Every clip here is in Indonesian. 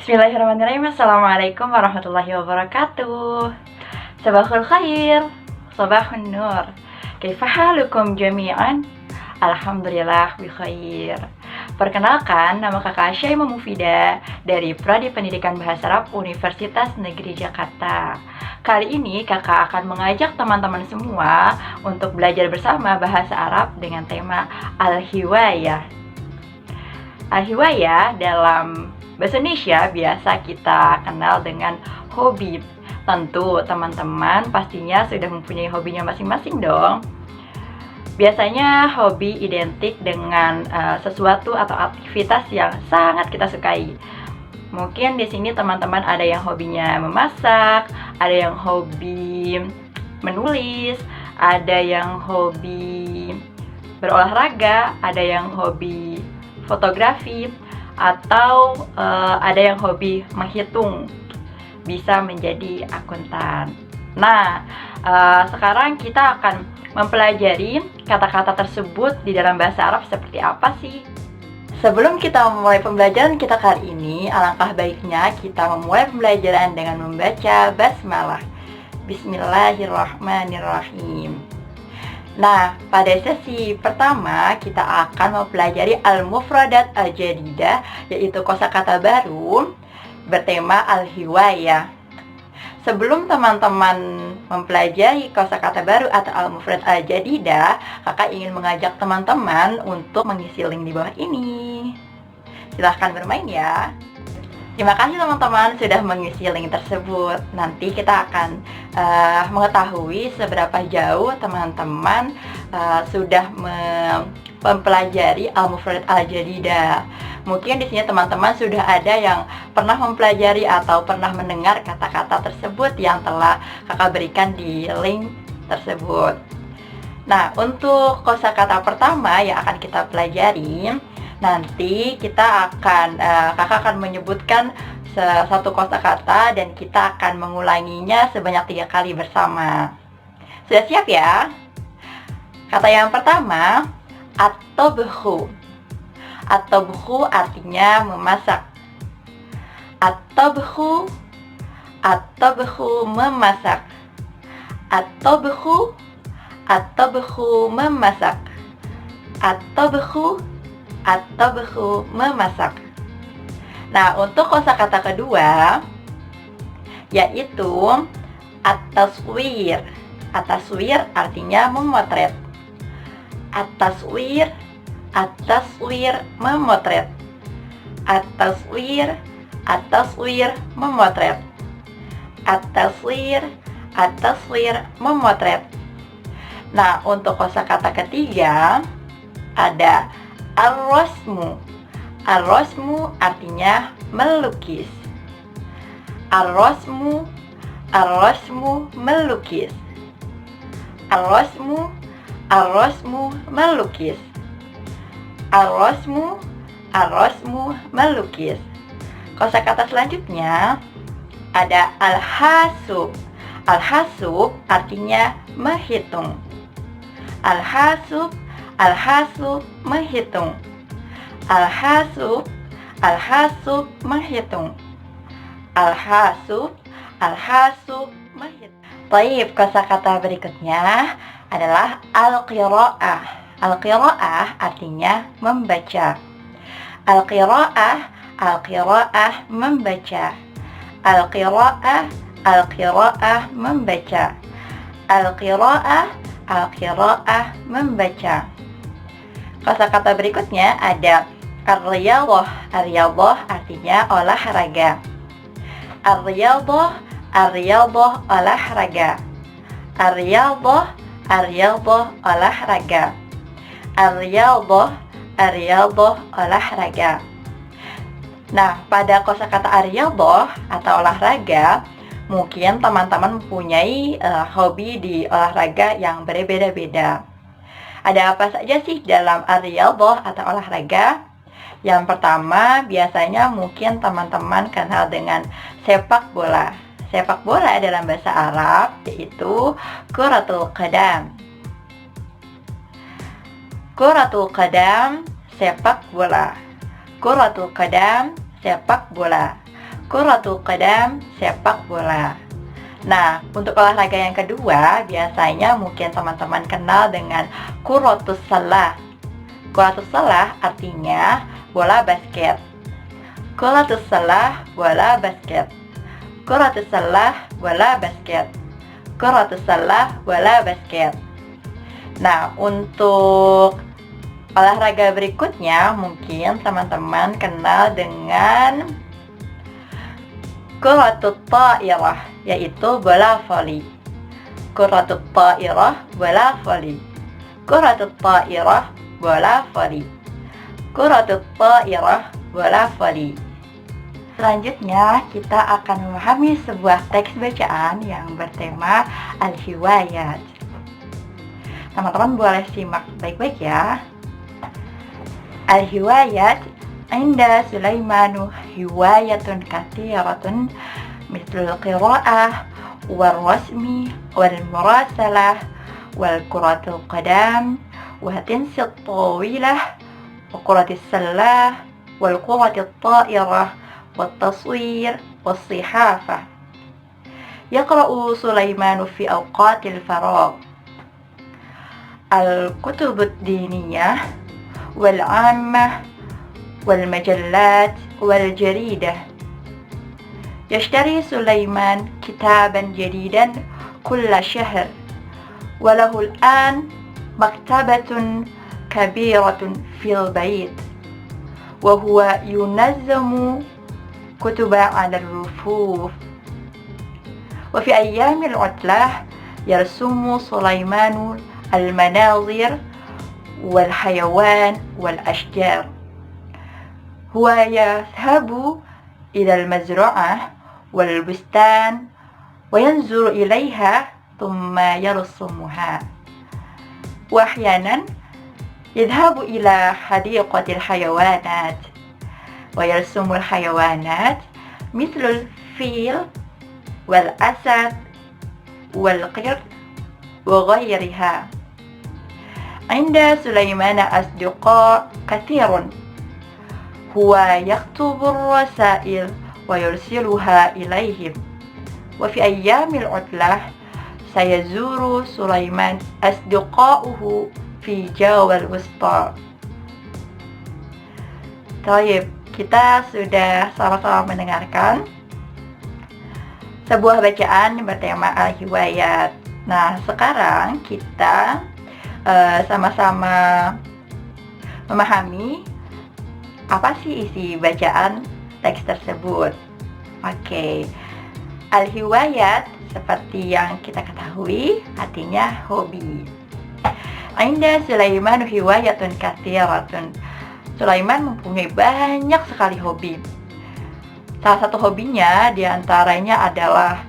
Bismillahirrahmanirrahim. Assalamualaikum warahmatullahi wabarakatuh. Sabahul khair, sabahun nur. Kaifa halukum jami'an? Alhamdulillah bi khair. Perkenalkan, nama kakak Syaimah Mufida dari Prodi Pendidikan Bahasa Arab Universitas Negeri Jakarta. Kali ini kakak akan mengajak teman-teman semua untuk belajar bersama bahasa Arab dengan tema Al-Hiwayah. Al-Hiwayah dalam bahasa Indonesia biasa kita kenal dengan hobi. Tentu teman-teman pastinya sudah mempunyai hobinya masing-masing dong. Biasanya hobi identik dengan sesuatu atau aktivitas yang sangat kita sukai. Mungkin di sini teman-teman ada yang hobinya memasak, ada yang hobi menulis, ada yang hobi berolahraga, ada yang hobi fotografi, atau ada yang hobi menghitung, bisa menjadi akuntan. Nah, sekarang kita akan mempelajari kata-kata tersebut di dalam bahasa Arab seperti apa sih. Sebelum kita memulai pembelajaran kita kali ini, alangkah baiknya kita memulai pembelajaran dengan membaca basmalah. Bismillahirrahmanirrahim. Nah, pada sesi pertama kita akan mempelajari al-mufradat al-jadidah, yaitu kosakata baru bertema al-hiwayah. Sebelum teman-teman mempelajari kosakata baru atau al-mufrad al-jadidah, kakak ingin mengajak teman-teman untuk mengisi link di bawah ini. Silahkan bermain ya. Terima kasih teman-teman sudah mengisi link tersebut. Nanti kita akan mengetahui seberapa jauh teman-teman sudah mempelajari al-mufrad al-jadidah. Mungkin di sini teman-teman sudah ada yang pernah mempelajari atau pernah mendengar kata-kata tersebut yang telah kakak berikan di link tersebut. Nah, untuk kosakata pertama yang akan kita pelajari, nanti kita akan kakak akan menyebutkan satu kosakata dan kita akan mengulanginya sebanyak 3 kali bersama. Sudah siap ya? Kata yang pertama, at-tobhu. At-tobhu artinya memasak. At-tobhu, at-tobhu memasak. At-tobhu, at-tobhu memasak. At-tobhu, at-tobhu memasak. Nah, untuk kosakata kedua yaitu at-taswir. At-taswir artinya memotret. At-taswir, at-taswir memotret. At-taswir, at-taswir memotret. At-taswir, at-taswir memotret. Nah, untuk kosakata ketiga ada ar-rasmu. Ar-rasmu artinya melukis. Ar-rasmu, ar-rasmu melukis. Ar-rasmu, ar-rasmu melukis. Ar-rasmu, ar-rasmu melukis. Kosakata selanjutnya ada al-hasub. Al-hasub artinya menghitung. Al-hasub, al-hasub menghitung. Al-hasub, al-hasub menghitung. Al-hasub, al-hasub menghitung. Baik, kosakata berikutnya adalah al-qira'ah. Al-qira'ah artinya membaca. Al-qira'ah, al-qira'ah membaca. Al-qira'ah, al-qira'ah membaca. Al-qira'ah, al-qira'ah membaca. Kosakata berikutnya ada ar-riyadhah. Ar-riyadhah artinya olahraga. Ar-riyadhah, ar-riyadhah olahraga. Ar-riyadhah, ar-riyadhah olahraga. Ar-riyadhah, ar-riyadhah olahraga. Nah, pada kosakata ar-riyadhah atau olahraga, mungkin teman-teman mempunyai hobi di olahraga yang berbeda-beda. Ada apa saja sih dalam ar-riyadhah atau olahraga? Yang pertama, biasanya mungkin teman-teman kenal dengan sepak bola. Sepak bola dalam bahasa Arab yaitu kuratul qadam. Kuratul qadam, sepak bola. Kuratul qadam, sepak bola. Kuratul qadam, sepak bola. Nah, untuk olahraga yang kedua, biasanya mungkin teman-teman kenal dengan kuratus salah. Kuratus salah artinya bola basket. Kuratus salah, bola basket. Kuratus salah, bola basket. Kuratus salah, bola basket. Nah, untuk olahraga berikutnya mungkin teman-teman kenal dengan kuratut ta'irah, yaitu bola voli. Kuratut ta'irah, bola voli. Kuratut ta'irah, bola voli. Kuratut ta'irah, bola voli. Selanjutnya, kita akan memahami sebuah teks bacaan yang bertema al-hiwayat. Teman-teman boleh simak baik-baik ya. Al-hiwayat inda Sulaimanu hiwayatun kathiratun mislul qira'ah wal rasmi wal murasalah wal kuratul qadam wa tinsit tawilah wa kuratis salah wal kuratit ta'irah wat taswir was sihafah. Yaqra'u Sulaimanu fi awqatil faragh al-kutubud diniyah wal 'ammah والمجلات والجريدة. يشتري سليمان كتابا جديدا كل شهر وله الآن مكتبة كبيرة في البيت وهو ينظم كتب على الرفوف. وفي أيام العطلة يرسم سليمان المناظر والحيوان والأشجار. هو يذهب إلى المزرعة والبستان وينظر إليها ثم يرسمها. وأحيانا يذهب إلى حديقة الحيوانات ويرسم الحيوانات مثل الفيل والأسد والقرد وغيرها. عند سليمان أصدقاء كثير، هو يكتب الرسائل ويرسلها إليهم. وفي أيام العطلة سيزور سليمان أصدقاؤه في جاوة الوسطى. Taib, kita sudah sama-sama mendengarkan sebuah bacaan bertema al-hiwayat. Nah, sekarang kita sama-sama memahami apa sih isi bacaan teks tersebut. Oke. Al-hiwayat seperti yang kita ketahui artinya hobi. Inda Sulaiman hiwayatun kathiratun. Sulaiman mempunyai banyak sekali hobi. Salah satu hobinya diantaranya adalah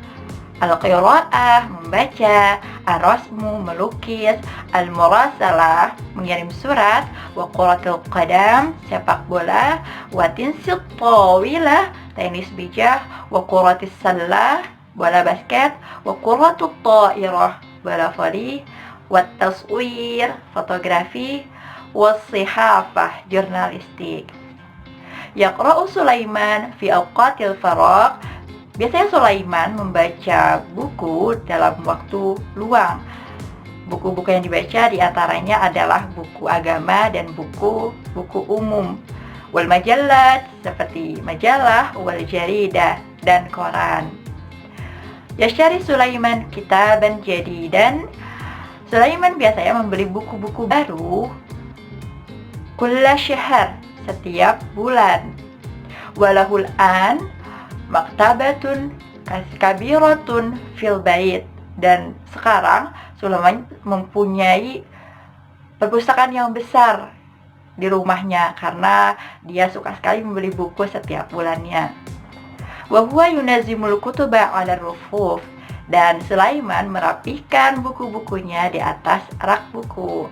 al-qira'ah, membaca, ar-rasmu, melukis, al-murasalah, mengirim surat, wa kuratul qadam, sepak bola, wa tinsit tawilah, tenis bijah, wa kuratis salah, bola basket, wa kuratul ta'irah, bola voli, wa taswir, fotografi, wa sihafah, jurnalistik. Yaqra'u Sulaiman fi awqatil faragh. Biasanya Sulaiman membaca buku dalam waktu luang. Buku-buku yang dibaca diantaranya adalah buku agama dan buku umum. Wal majallat, seperti majalah, wal jaridah, dan koran. Yashtari Sulaiman kitaban jadidan. Sulaiman biasanya membeli buku-buku baru kulla syahr, setiap bulan. Walahul an maktabatun kabiratun fil bait, dan sekarang Sulaiman mempunyai perpustakaan yang besar di rumahnya karena dia suka sekali membeli buku setiap bulannya. Wa huwa yunazimul kutuba 'ala rufuf, dan Sulaiman merapihkan buku-bukunya di atas rak buku.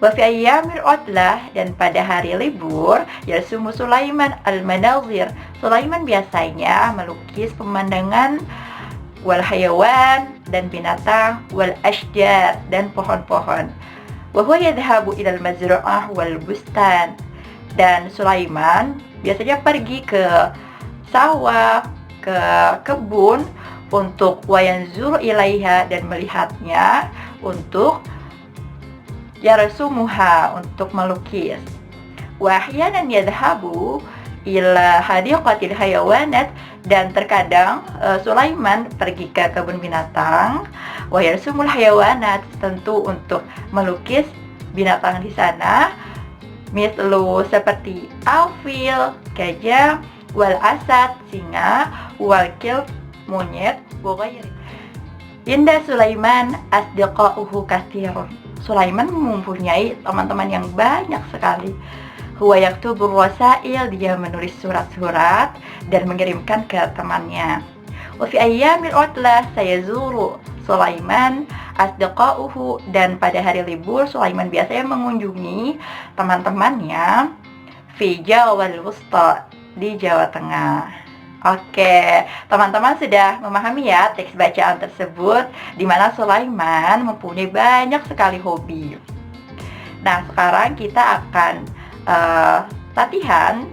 Wa fi ayyamil utlah, dan pada hari libur, yarsumu Sulaiman al-manazir. Sulaiman biasanya melukis pemandangan, wal hayawan, dan binatang, wal ashjar, dan pohon-pohon. Wa huwa yadhhabu ilal mazra'ah wal bustan, dan Sulaiman biasanya pergi ke sawah, ke kebun, untuk wayanzuru ilaiha, dan melihatnya, untuk yarsumuha, untuk melukis. Wahyanan yadhabu ila hadiqatil hayawanat, dan terkadang Sulaiman pergi ke kebun binatang. Wa yarsumul hayawanat, tentu untuk melukis binatang di sana. Mislu, seperti alfil, gajah, wal asad, singa, wal kilb, monyet, wa ghairi. Inda Sulaiman asdiqauhu katsirun. Sulaiman mempunyai teman-teman yang banyak sekali. Huwa yaktubur rasail, dia menulis surat-surat dan mengirimkan ke temannya. Wa fi ayyamil utlah sayazuru Sulaiman asdiqauhu, dan pada hari libur Sulaiman biasanya mengunjungi teman-temannya fi Jawal Wusta, di Jawa Tengah. Oke, teman-teman sudah memahami ya teks bacaan tersebut, di mana Sulaiman mempunyai banyak sekali hobi. Nah, sekarang kita akan latihan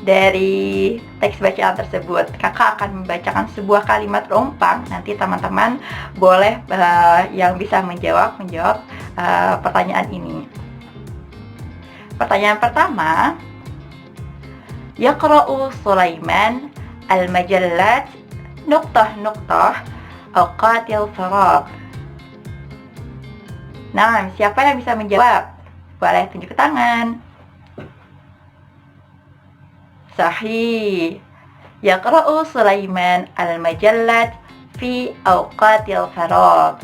dari teks bacaan tersebut. Kakak akan membacakan sebuah kalimat rompang. Nanti teman-teman boleh yang bisa menjawab pertanyaan ini. Pertanyaan pertama, Yaqra'u Sulaiman al-majallat nuqtah awqatil faragh. Nah, siapa yang bisa menjawab? Boleh tunjuk tangan. Sahih. Yaqra'u Sulaiman al-majallat fi awqatil faragh.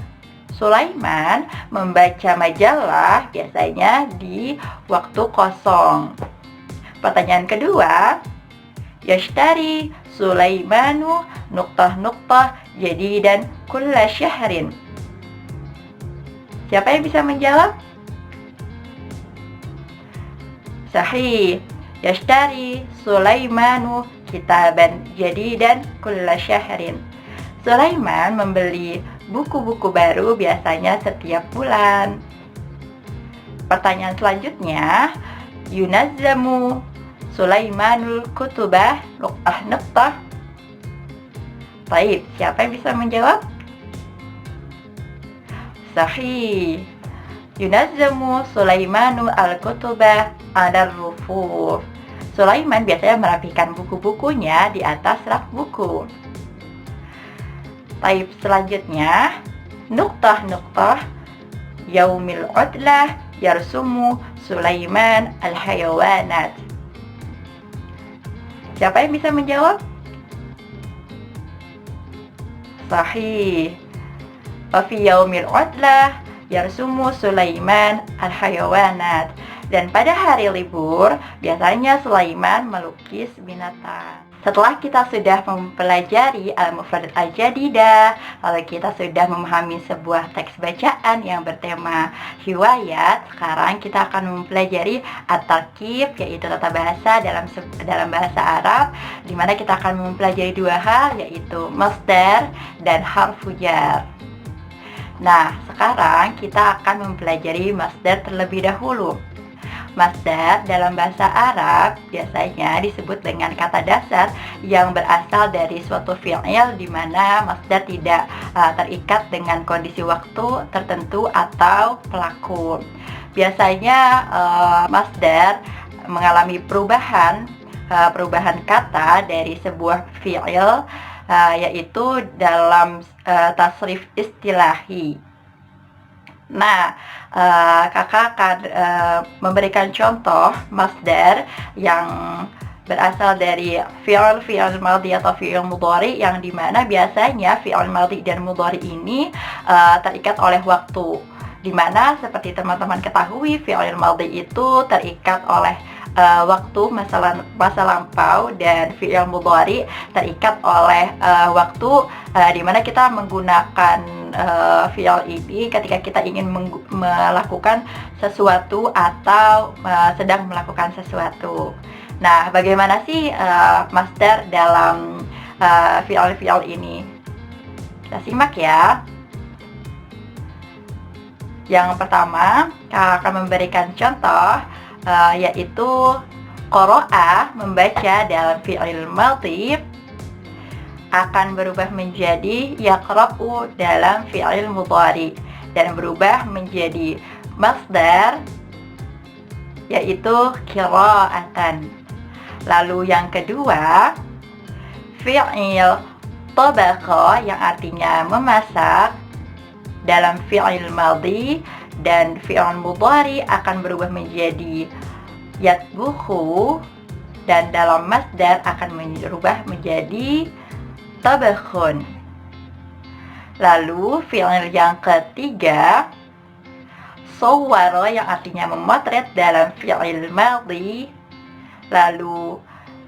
Sulaiman membaca majalah biasanya di waktu kosong. Pertanyaan kedua, Yashtari Sulaimanu nuqtah jadidan kulla syahrin. Siapa yang bisa menjawab? Sahih. Yashtari Sulaimanu kitaban jadidan kulla syahrin. Sulaiman membeli buku-buku baru biasanya setiap bulan. Pertanyaan selanjutnya, Yunazzamu Sulaimanul kutubah nuqtah. Baik, siapa yang bisa menjawab? Sahih. Yunazzamu Sulaimanu al-kutubah ala rufuf. Sulaiman biasanya merapikan buku-bukunya di atas rak buku. Taib selanjutnya, nuqtah yaumil utlah yarsumu Sulaiman al-hayawanat. Siapa yang bisa menjawab? Sahih. Wa fi yaumil utlah yarsumu Sulaiman al-hayawanat. Dan pada hari libur biasanya Sulaiman melukis binatang. Setelah kita sudah mempelajari al-mufradat al-jadidah, lalu kita sudah memahami sebuah teks bacaan yang bertema hiwayat, sekarang kita akan mempelajari at-tarkib, yaitu tata bahasa dalam bahasa Arab, di mana kita akan mempelajari dua hal, yaitu masdar dan harfu jar. Nah, sekarang kita akan mempelajari masdar terlebih dahulu. Masdar dalam bahasa Arab biasanya disebut dengan kata dasar yang berasal dari suatu fi'il, di mana masdar tidak terikat dengan kondisi waktu tertentu atau pelaku. Biasanya masdar mengalami perubahan kata dari sebuah fi'il, yaitu dalam tasrif istilahi. Nah, kakak akan memberikan contoh masdar yang berasal dari fi'il madhi atau fi'il mudhari, yang dimana biasanya fi'il madhi dan mudhari ini terikat oleh waktu, dimana seperti teman-teman ketahui fi'il madhi itu terikat oleh waktu masa lampau, dan fi'il mudhari terikat oleh waktu, dimana kita menggunakan fi'il ini ketika kita ingin melakukan sesuatu atau sedang melakukan sesuatu. Nah, bagaimana sih masdar dalam fi'il ini? Kita simak ya. Yang pertama, kakak akan memberikan contoh, yaitu Qara'a membaca dalam fi'il madhi akan berubah menjadi yaqra'u dalam fi'il mudhari dan berubah menjadi masdar yaitu qira'atan. Lalu yang kedua, fi'il tabaqa yang artinya memasak dalam fi'il madhi dan fi'il mudhari akan berubah menjadi yatbukhu dan dalam masdar akan berubah menjadi tabakhun. Lalu fi'il yang ketiga, sawwara yang artinya memotret dalam fi'il madhi. Lalu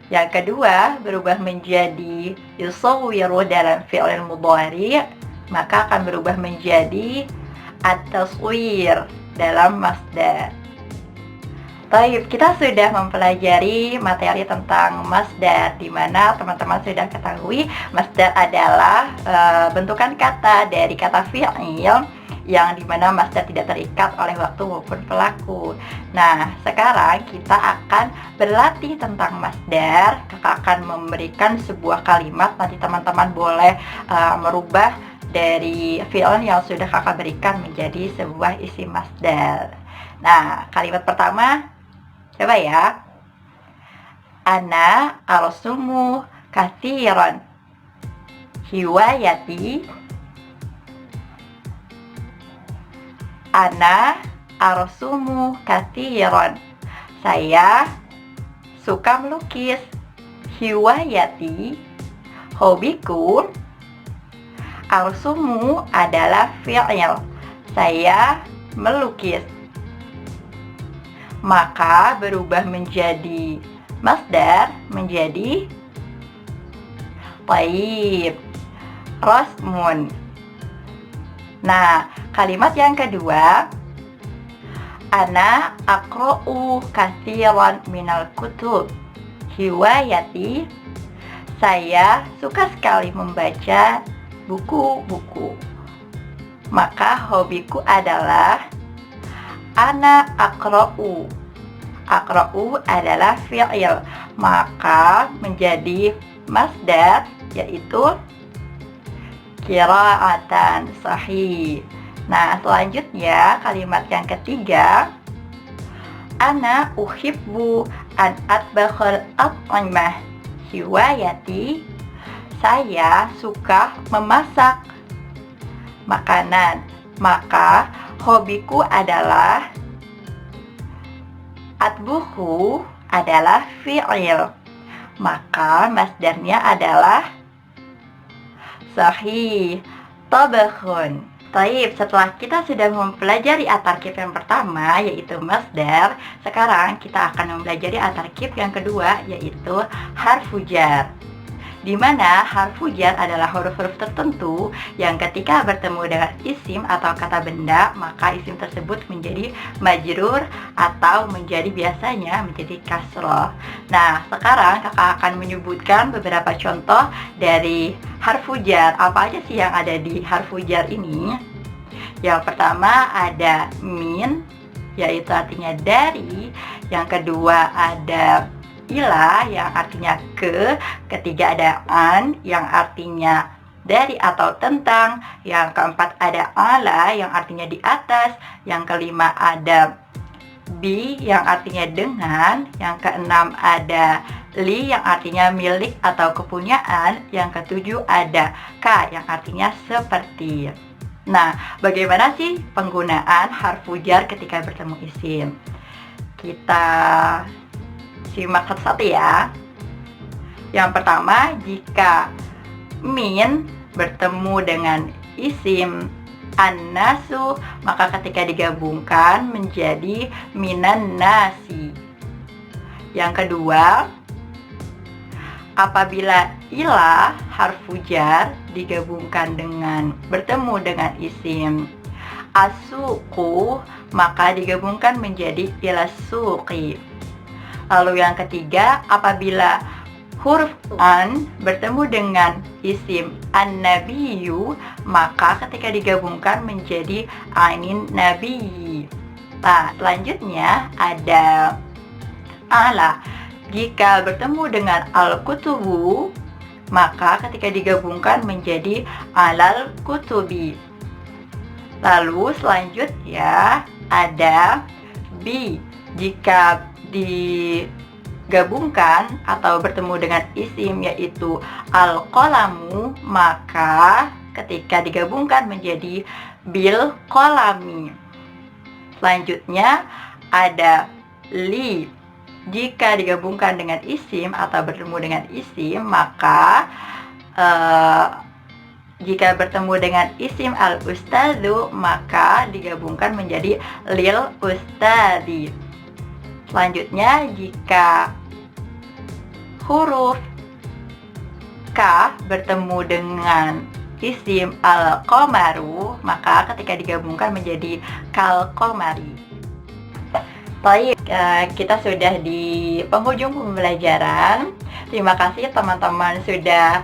yang kedua berubah menjadi yusawwiru dalam fi'il mudhari, maka akan berubah menjadi at-taswir dalam masdar. Baik, kita sudah mempelajari materi tentang masdar, di mana teman-teman sudah ketahui masdar adalah bentukan kata dari kata fi'il yang dimana masdar tidak terikat oleh waktu maupun pelaku. Nah, sekarang kita akan berlatih tentang masdar. Kakak akan memberikan sebuah kalimat, nanti teman-teman boleh merubah dari fi'il yang sudah kakak berikan menjadi sebuah isim masdar. Nah, kalimat pertama, coba ya. Ana arsumu kathiran hiwayati. Ana arsumu kathiran. Saya suka melukis. Hiwayati, hobiku. Arsumu adalah fi'il. Saya melukis. Maka berubah menjadi masdar menjadi taib, rasmun. Nah, kalimat yang kedua, ana aqra'u katsiran minal kutub hiwayati. Saya suka sekali membaca buku-buku. Maka hobiku adalah ana aqra'u. Aqra'u adalah fi'il, maka menjadi masdar yaitu qira'atan, sahih. Nah, selanjutnya kalimat yang ketiga, ana uhibbu an atbakhal at'imah hiwayati. Saya suka memasak makanan, maka hobiku adalah atbuhu adalah fi'il, maka masdarnya adalah sahih, tabakhun. Taib, setelah kita sudah mempelajari at-tarkib yang pertama yaitu masdar, sekarang kita akan mempelajari at-tarkib yang kedua yaitu harfu jar. Di mana harfu jar adalah huruf-huruf tertentu yang ketika bertemu dengan isim atau kata benda, maka isim tersebut menjadi majrur atau menjadi biasanya menjadi kasroh. Nah, sekarang kakak akan menyebutkan beberapa contoh dari harfu jar. Apa aja sih yang ada di harfu jar ini? Yang pertama ada min, yaitu artinya dari. Yang kedua ada ila yang artinya ke, ketiga ada an yang artinya dari atau tentang, yang keempat ada ala yang artinya di atas, yang kelima ada bi yang artinya dengan, yang keenam ada li yang artinya milik atau kepunyaan, yang ketujuh ada ka yang artinya seperti. Nah, bagaimana sih penggunaan harfu jar ketika bertemu isim? Kita simak satu-satu ya. Yang pertama, jika min bertemu dengan isim an-nasu, maka ketika digabungkan menjadi minan nasi. Yang kedua, apabila ila harfu jar digabungkan dengan bertemu dengan isim as-suqu, maka digabungkan menjadi ila suqi. Lalu yang ketiga, apabila huruf an bertemu dengan isim an-nabiyyu, maka ketika digabungkan menjadi ainin nabiyyi. Nah, selanjutnya ada ala. Jika bertemu dengan al-kutubu, maka ketika digabungkan menjadi alal kutubi. Lalu selanjutnya ada bi. Jika digabungkan atau bertemu dengan isim yaitu al-qalamu, maka ketika digabungkan menjadi bil qalami. Selanjutnya ada li. Jika digabungkan dengan isim atau bertemu dengan isim, maka jika bertemu dengan isim al-ustadzu, maka digabungkan menjadi lil ustadi. Selanjutnya, jika huruf ka bertemu dengan isim al-qamaru, maka ketika digabungkan menjadi kal-qamari. Baik, kita sudah di penghujung pembelajaran. Terima kasih teman-teman sudah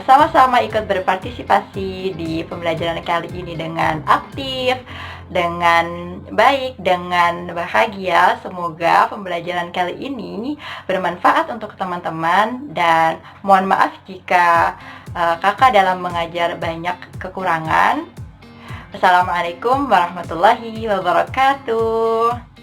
sama-sama ikut berpartisipasi di pembelajaran kali ini dengan aktif, dengan baik, dengan bahagia. Semoga pembelajaran kali ini bermanfaat untuk teman-teman, dan mohon maaf jika kakak dalam mengajar banyak kekurangan. Assalamualaikum warahmatullahi wabarakatuh.